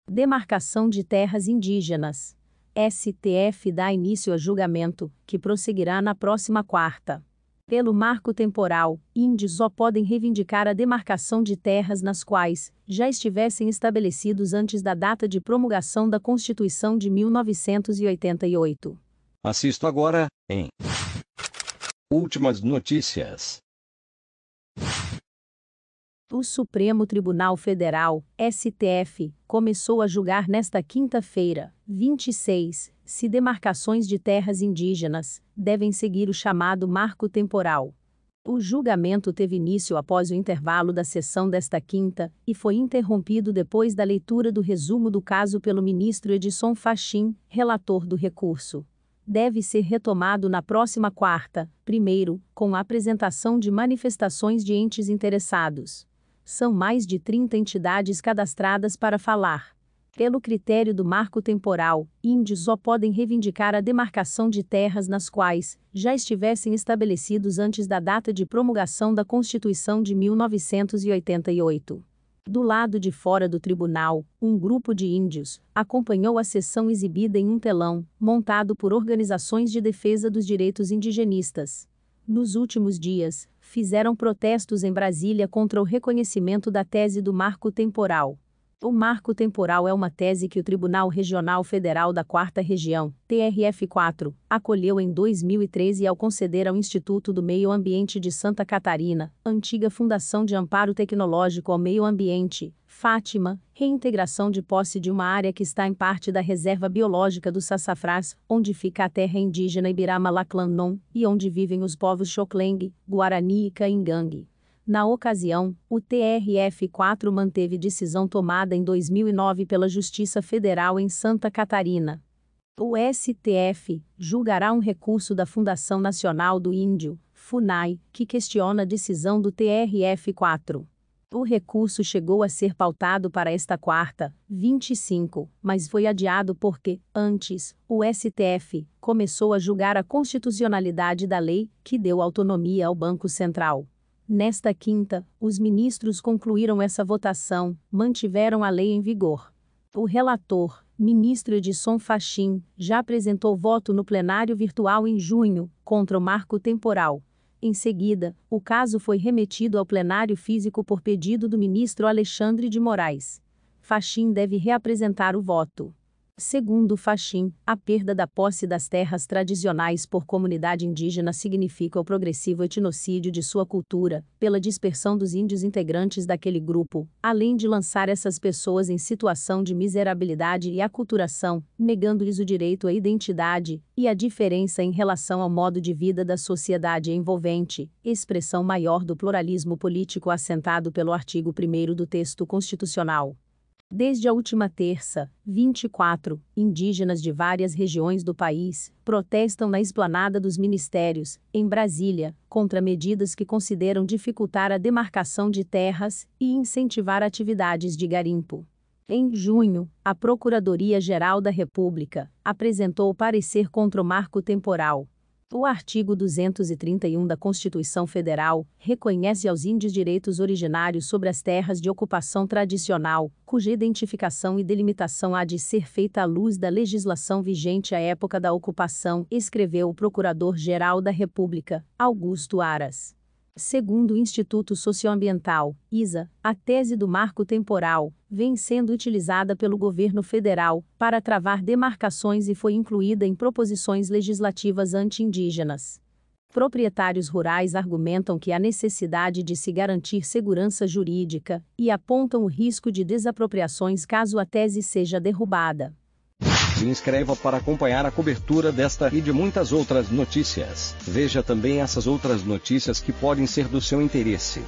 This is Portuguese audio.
Demarcação de terras indígenas. STF dá início a julgamento, que prosseguirá na próxima quarta. Pelo marco temporal, índios só podem reivindicar a demarcação de terras nas quais já estivessem estabelecidos antes da data de promulgação da Constituição de 1988. Assisto agora, em Últimas Notícias. O Supremo Tribunal Federal, STF, começou a julgar nesta quinta-feira, 26, se demarcações de terras indígenas devem seguir o chamado marco temporal. O julgamento teve início após o intervalo da sessão desta quinta e foi interrompido depois da leitura do resumo do caso pelo ministro Edson Fachin, relator do recurso. Deve ser retomado na próxima quarta, primeiro, com a apresentação de manifestações de entes interessados. São mais de 30 entidades cadastradas para falar. Pelo critério do marco temporal, índios só podem reivindicar a demarcação de terras nas quais já estivessem estabelecidos antes da data de promulgação da Constituição de 1988. Do lado de fora do tribunal, um grupo de índios acompanhou a sessão exibida em um telão, montado por organizações de defesa dos direitos indigenistas. Nos últimos dias, fizeram protestos em Brasília contra o reconhecimento da tese do marco temporal. O marco temporal é uma tese que o Tribunal Regional Federal da 4ª Região, TRF4, acolheu em 2013 ao conceder ao Instituto do Meio Ambiente de Santa Catarina, antiga Fundação de Amparo Tecnológico ao Meio Ambiente, Fátima, reintegração de posse de uma área que está em parte da Reserva Biológica do Sassafrás, onde fica a terra indígena Ibirama-Laclannon, e onde vivem os povos Xoclengue, Guarani e Caingangue. Na ocasião, o TRF4 manteve decisão tomada em 2009 pela Justiça Federal em Santa Catarina. O STF julgará um recurso da Fundação Nacional do Índio, FUNAI, que questiona a decisão do TRF4. O recurso chegou a ser pautado para esta quarta, 25, mas foi adiado porque, antes, o STF começou a julgar a constitucionalidade da lei que deu autonomia ao Banco Central. Nesta quinta, os ministros concluíram essa votação, mantiveram a lei em vigor. O relator, ministro Edson Fachin, já apresentou voto no plenário virtual em junho, contra o marco temporal. Em seguida, o caso foi remetido ao plenário físico por pedido do ministro Alexandre de Moraes. Fachin deve reapresentar o voto. Segundo Fachin, a perda da posse das terras tradicionais por comunidade indígena significa o progressivo etnocídio de sua cultura, pela dispersão dos índios integrantes daquele grupo, além de lançar essas pessoas em situação de miserabilidade e aculturação, negando-lhes o direito à identidade e à diferença em relação ao modo de vida da sociedade envolvente, expressão maior do pluralismo político assentado pelo artigo 1º do texto constitucional. Desde a última terça, 24, indígenas de várias regiões do país protestam na esplanada dos ministérios, em Brasília, contra medidas que consideram dificultar a demarcação de terras e incentivar atividades de garimpo. Em junho, a Procuradoria-Geral da República apresentou o parecer contra o marco temporal. O artigo 231 da Constituição Federal reconhece aos índios direitos originários sobre as terras de ocupação tradicional, cuja identificação e delimitação há de ser feita à luz da legislação vigente à época da ocupação, escreveu o Procurador-Geral da República, Augusto Aras. Segundo o Instituto Socioambiental, ISA, a tese do marco temporal vem sendo utilizada pelo governo federal para travar demarcações e foi incluída em proposições legislativas anti-indígenas. Proprietários rurais argumentam que há necessidade de se garantir segurança jurídica e apontam o risco de desapropriações caso a tese seja derrubada. Se inscreva para acompanhar a cobertura desta e de muitas outras notícias. Veja também essas outras notícias que podem ser do seu interesse.